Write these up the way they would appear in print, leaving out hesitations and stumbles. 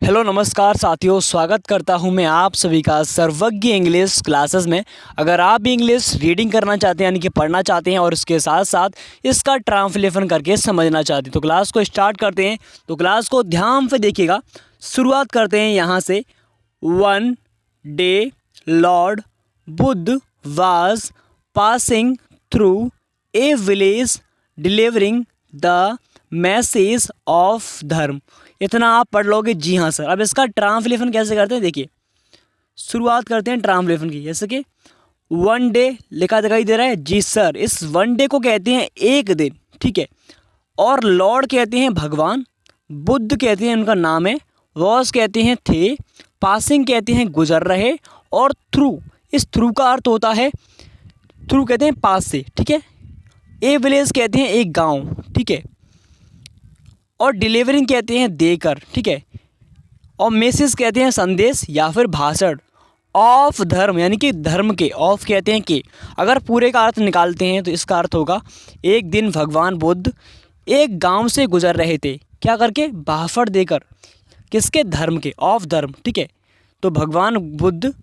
Hello नमस्कार साथियों, स्वागत करता हूं मैं आप सभी का सर्वज्ञ इंग्लिश क्लासेस में। अगर आप भी इंग्लिश रीडिंग करना चाहते हैं यानी कि पढ़ना चाहते हैं और इसके साथ साथ इसका ट्रांसलेशन करके समझना चाहते हैं तो क्लास को स्टार्ट करते हैं। तो क्लास को ध्यान से देखिएगा। शुरुआत करते हैं यहाँ से। One day Lord Buddha was passing through a village delivering the message of धर्म। इतना आप पढ़ लोगे। जी हाँ सर। अब इसका ट्रांसलेशन कैसे करते हैं देखिए। शुरुआत करते हैं ट्रांसलेशन की। जैसे कि वन डे लिखा दिखाई दे रहा है। जी सर। इस वन डे को कहते हैं एक दिन, ठीक है। और लॉर्ड कहते हैं भगवान, बुद्ध कहते हैं उनका नाम है, वॉज कहते हैं थे, पासिंग कहते हैं गुजर रहे, और थ्रू, इस थ्रू का अर्थ होता है, थ्रू कहते हैं पास से, ठीक है। ए विलेज कहते हैं एक गांव, ठीक है। और डिलीवरिंग कहते हैं देकर, ठीक है। और मैसेज कहते हैं संदेश या फिर भाषण। ऑफ धर्म यानी कि धर्म के, ऑफ कहते हैं कि। अगर पूरे का अर्थ निकालते हैं तो इसका अर्थ होगा एक दिन भगवान बुद्ध एक गांव से गुजर रहे थे, क्या करके, भाषण देकर। किसके, धर्म के, ऑफ धर्म, ठीक है। तो भगवान बुद्ध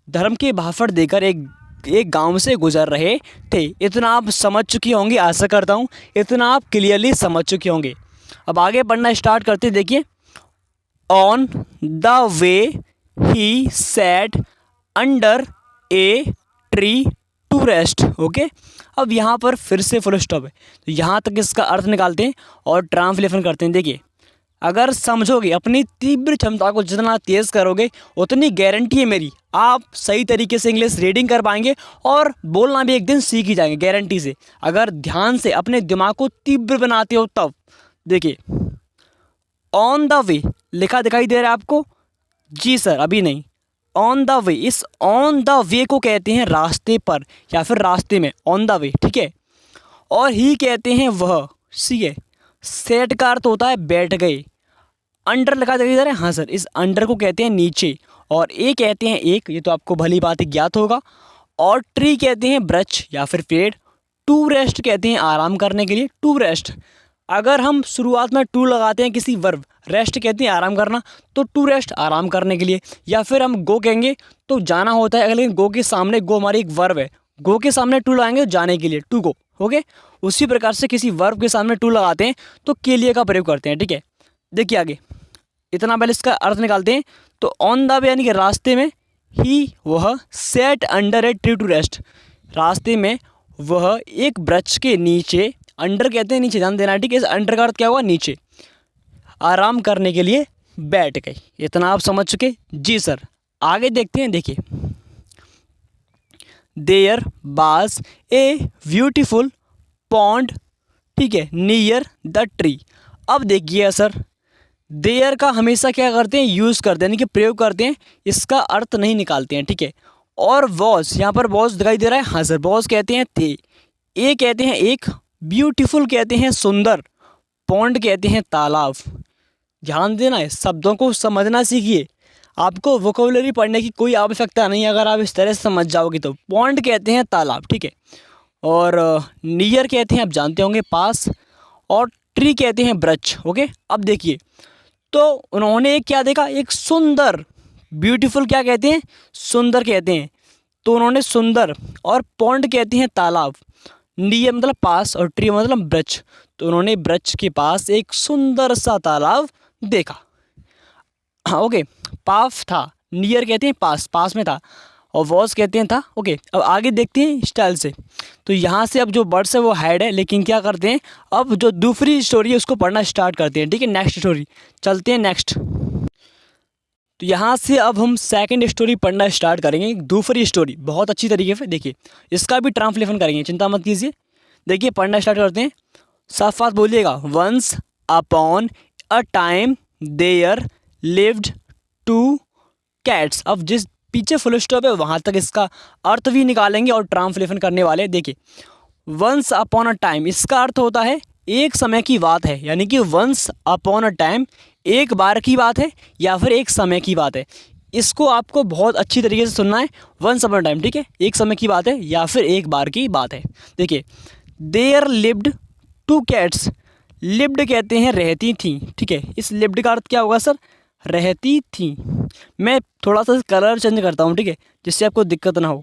धर्म के भाषण देकर एक गांव से गुजर रहे थे। इतना आप समझ चुके होंगे, आशा करता हूँ इतना आप क्लियरली समझ चुके होंगे। अब आगे पढ़ना स्टार्ट करते देखिए। On the way he sat under a tree to rest. Okay. अब यहाँ पर फिर से फुल स्टॉप है, तो यहाँ तक इसका अर्थ निकालते हैं और ट्रांसलेशन करते हैं। देखिए, अगर समझोगे, अपनी तीव्र क्षमता को जितना तेज़ करोगे उतनी गारंटी है मेरी, आप सही तरीके से इंग्लिश रीडिंग कर पाएंगे और बोलना भी एक दिन सीख ही जाएंगे गारंटी से। अगर ध्यान से अपने दिमाग को तीव्र बनाते हो तब। देखिए, ऑन द वे लिखा दिखाई दे रहा है आपको। जी सर, अभी नहीं। ऑन द वे, इस ऑन द वे को कहते हैं रास्ते पर या फिर रास्ते में, ऑन द वे, ठीक है। और ही कहते हैं वह, सी है। सेट का अर्थ होता है बैठ गए। अंडर लिखा दिखाई दे रहा है, हाँ सर, इस अंडर को कहते हैं नीचे। और ए कहते हैं एक, ये तो आपको भली बात ज्ञात होगा। और ट्री कहते हैं वृक्ष या फिर पेड़। टू रेस्ट कहते हैं आराम करने के लिए, टू रेस्ट। अगर हम शुरुआत में टू लगाते हैं किसी वर्ब, रेस्ट कहते हैं आराम करना, तो टू रेस्ट आराम करने के लिए। या फिर हम गो कहेंगे तो जाना होता है, लेकिन गो के सामने, गो हमारी एक वर्ब है, गो के सामने टू लगाएंगे तो जाने के लिए, टू गो। ओके। उसी प्रकार से किसी वर्ब के सामने टू लगाते हैं तो के लिए का प्रयोग करते हैं, ठीक है। देखिए आगे, इतना पहले इसका अर्थ निकालते हैं। तो ऑन द वे यानी कि रास्ते में, ही वह, set under a tree to rest, रास्ते में वह एक वृक्ष के नीचे, अंडर कहते हैं नीचे, ध्यान देना, ठीक है। इस अंडर का अर्थ क्या हुआ, नीचे, आराम करने के लिए बैठ गए। इतना आप समझ चुके। जी सर। आगे देखते हैं। देखिए, देयर बाज ए ब्यूटीफुल पॉन्ड, ठीक है, नियर द ट्री। अब देखिए सर, देयर का हमेशा क्या करते हैं, यूज़ करते हैं, यानी कि प्रयोग करते हैं, इसका अर्थ नहीं निकालते हैं, ठीक है। और वॉज, यहाँ पर वॉज दिखाई दे रहा है, हाँ सर, वॉज कहते हैं थे, ए कहते हैं एक, ब्यूटीफुल कहते हैं सुंदर, पॉन्ड कहते हैं तालाब। ध्यान देना है, शब्दों को समझना सीखिए। आपको वोकैबुलरी पढ़ने की कोई आवश्यकता नहीं, अगर आप इस तरह से समझ जाओगे तो। पॉन्ड कहते हैं तालाब, ठीक है। और नियर कहते हैं, आप जानते होंगे, पास। और ट्री कहते हैं वृक्ष। ओके। अब देखिए, तो उन्होंने क्या देखा, एक सुंदर, ब्यूटीफुल क्या कहते हैं, सुंदर कहते हैं, तो उन्होंने सुंदर, और पॉन्ड कहते हैं तालाब, नियर मतलब पास, और ट्री मतलब वृक्ष, तो उन्होंने वृक्ष के पास एक सुंदर सा तालाब देखा। हाँ, ओके। पास था, नियर कहते हैं पास, पास में था, और वॉज कहते हैं था। ओके। अब आगे देखते हैं स्टाइल से। तो यहाँ से अब जो वर्ड्स है वो हाइड है, लेकिन क्या करते हैं, अब जो दूसरी स्टोरी है उसको पढ़ना स्टार्ट करते हैं, ठीक है। नेक्स्ट स्टोरी चलते हैं, नेक्स्ट। तो यहाँ से अब हम सेकंड स्टोरी पढ़ना स्टार्ट करेंगे। दूसरी स्टोरी बहुत अच्छी तरीके से देखिए, इसका भी ट्रांसलेशन करेंगे, चिंता मत कीजिए। देखिए, पढ़ना स्टार्ट करते हैं, साफ साफ बोलिएगा। Once upon a time there lived two cats. अब जिस पीछे फुल स्टॉप है वहाँ तक इसका अर्थ भी निकालेंगे और ट्रांसलेशन करने वाले। देखिए, वंस अपॉन अ टाइम, इसका अर्थ होता है एक समय की बात है, यानी कि वंस अपॉन अ टाइम, एक बार की बात है या फिर एक समय की बात है। इसको आपको बहुत अच्छी तरीके से सुनना है। वंस अपॉन अ टाइम, ठीक है, एक समय की बात है या फिर एक बार की बात है। देखिए, there lived two cats, lived कहते हैं रहती थी, ठीक है। इस लिव्ड का अर्थ क्या होगा सर, रहती थी। मैं थोड़ा सा कलर चेंज करता हूँ, ठीक है, जिससे आपको दिक्कत ना हो।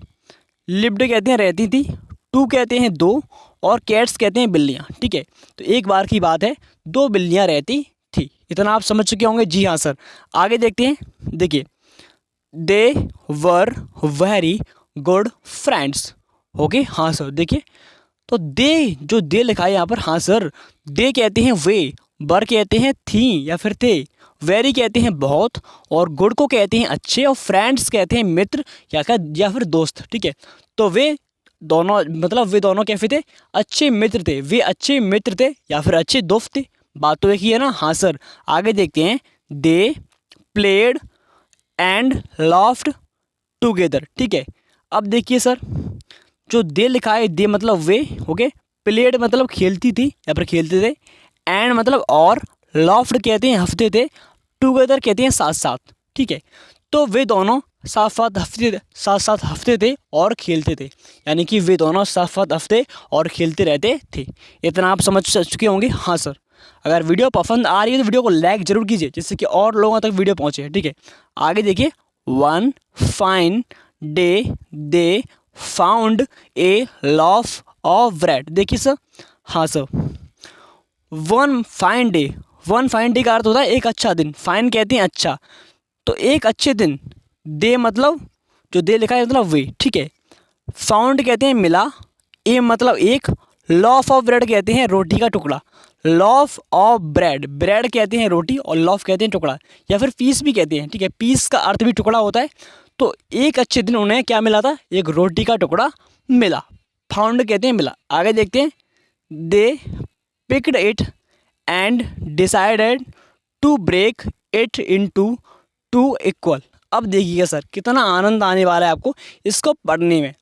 लिव्ड कहते हैं रहती थी, टू कहते हैं दो, और कैट्स कहते हैं बिल्लियाँ, ठीक है। तो एक बार की बात है, 2 बिल्लियाँ रहती थी। इतना आप समझ चुके होंगे। जी हाँ सर। आगे देखते हैं। देखिए, they were very good friends. Okay, हाँ सर। देखिए, तो दे, जो दे लिखा है यहाँ पर, हाँ सर, दे कहते हैं वे, वर कहते हैं थी या फिर थे, वेरी कहते हैं बहुत, और गुड को कहते हैं अच्छे, और फ्रेंड्स कहते हैं मित्र या फिर दोस्त, ठीक है। तो वे दोनों, मतलब वे दोनों कैसे थे? अच्छे मित्र थे। वे अच्छे मित्र थे या फिर अच्छे दोस्त थे। बात तो एक ही है ना। हाँ सर। आगे देखते हैं। They played and laughed together, ठीक है। अब देखिए सर, जो दे लिखा है, दे मतलब वे, ओके, प्लेड मतलब खेलती थी या फिर खेलते थे, एंड मतलब और, लाफ्ड कहते हैं हंसते थे, टुगेदर कहते हैं साथ साथ, ठीक है। तो वे दोनों साथ साथ हंसते थे और खेलते थे, यानी कि वे दोनों साथ साथ हंसते और खेलते रहते थे। इतना आप समझ चुके होंगे। हाँ सर। अगर वीडियो पसंद आ रही है तो वीडियो को लाइक जरूर कीजिए, जिससे कि और लोगों तक वीडियो पहुंचे, ठीक है। आगे देखिए। One fine day they found a loaf of bread. देखिए सर, हाँ sir, one fine day, one fine day का अर्थ होता है एक अच्छा दिन। फाइन कहते हैं अच्छा, तो एक अच्छे दिन। दे मतलब, जो दे लिखा है मतलब वे, ठीक है। फाउंड कहते हैं मिला, ए मतलब एक, लॉफ ऑफ ब्रेड कहते हैं रोटी का टुकड़ा। लॉफ ऑफ ब्रेड, ब्रेड कहते हैं रोटी और लॉफ कहते हैं टुकड़ा या फिर पीस भी कहते हैं, ठीक है। पीस का अर्थ भी टुकड़ा होता है। तो एक अच्छे दिन उन्हें क्या मिला था? एक रोटी का टुकड़ा मिला। फाउंड कहते हैं मिला। आगे देखते हैं। They picked it and decided to break it into 2 equal. अब देखिएगा सर, कितना आनंद आने वाला है आपको इसको पढ़ने में।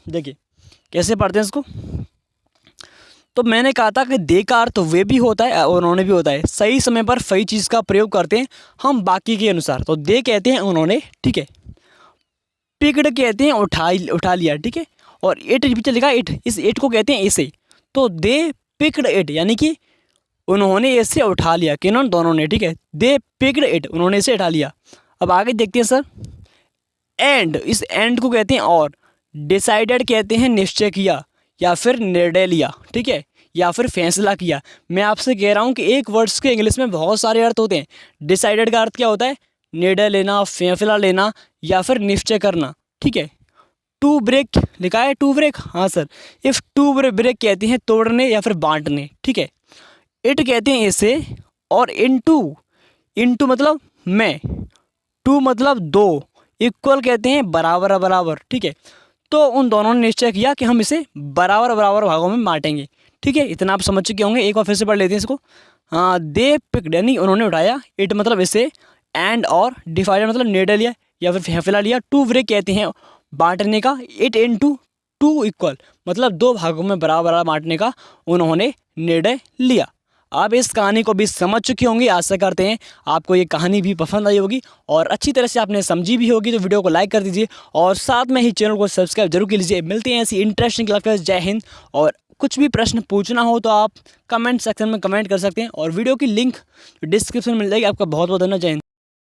देखिए कैसे पढ़ते हैं इसको। तो मैंने कहा था कि दे का अर्थ वे भी होता है और उन्होंने भी होता है। सही समय पर सही चीज़ का प्रयोग करते हैं हम बाकी के अनुसार। तो दे कहते हैं उन्होंने, ठीक है। पिक्ड कहते हैं उठा लिया, ठीक है। और इट पीछे लिखा इट, इस इट को कहते हैं इसे। तो दे पिक्ड इट, यानी कि उन्होंने इसे उठा लिया। किन्होंने? दोनों ने, ठीक है। दे पिक्ड इट, उन्होंने इसे उठा लिया। अब आगे देखते हैं सर। एंड, इस एंड को कहते हैं और। डिसाइडेड कहते हैं निश्चय किया या फिर निर्णय लिया, ठीक है, या फिर फैसला किया। मैं आपसे कह रहा हूँ कि एक वर्ड्स के इंग्लिश में बहुत सारे अर्थ होते हैं। डिसाइडेड का अर्थ क्या होता है? निर्णय लेना, फैसला लेना या फिर निश्चय करना, ठीक है। टू ब्रेक लिखा है, टू ब्रेक, हाँ सर। इफ़ टू ब्रेक कहते हैं तोड़ने या फिर बांटने, ठीक है। इट कहते हैं इसे, और इनटू मतलब मैं, टू मतलब दो, इक्वल कहते हैं बराबर बराबर, ठीक है। तो उन दोनों ने निश्चय किया कि हम इसे बराबर बराबर भागों में बांटेंगे, ठीक है। इतना आप समझ चुके होंगे। एक बार फिर से पढ़ लेते हैं इसको। हाँ, दे पिक्ड, यानी उन्होंने उठाया, इट मतलब इसे, एंड और, डिवाइडेड मतलब निर्णय लिया या फिर फैसला लिया, टू ब्रेक कहते हैं बांटने का, इट इनटू 2 इक्वल मतलब 2 भागों में बराबर बराबर बांटने का उन्होंने निर्णय लिया। आप इस कहानी को भी समझ चुके होंगे। आशा करते हैं आपको ये कहानी भी पसंद आई होगी और अच्छी तरह से आपने समझी भी होगी। तो वीडियो को लाइक कर दीजिए और साथ में ही चैनल को सब्सक्राइब जरूर कर लीजिए। मिलते हैं ऐसी इंटरेस्टिंग क्लास। जय हिंद। और कुछ भी प्रश्न पूछना हो तो आप कमेंट सेक्शन में कमेंट कर सकते हैं और वीडियो की लिंक डिस्क्रिप्शन में मिल जाएगी। आपका बहुत बहुत धन्यवाद। जय हिंद।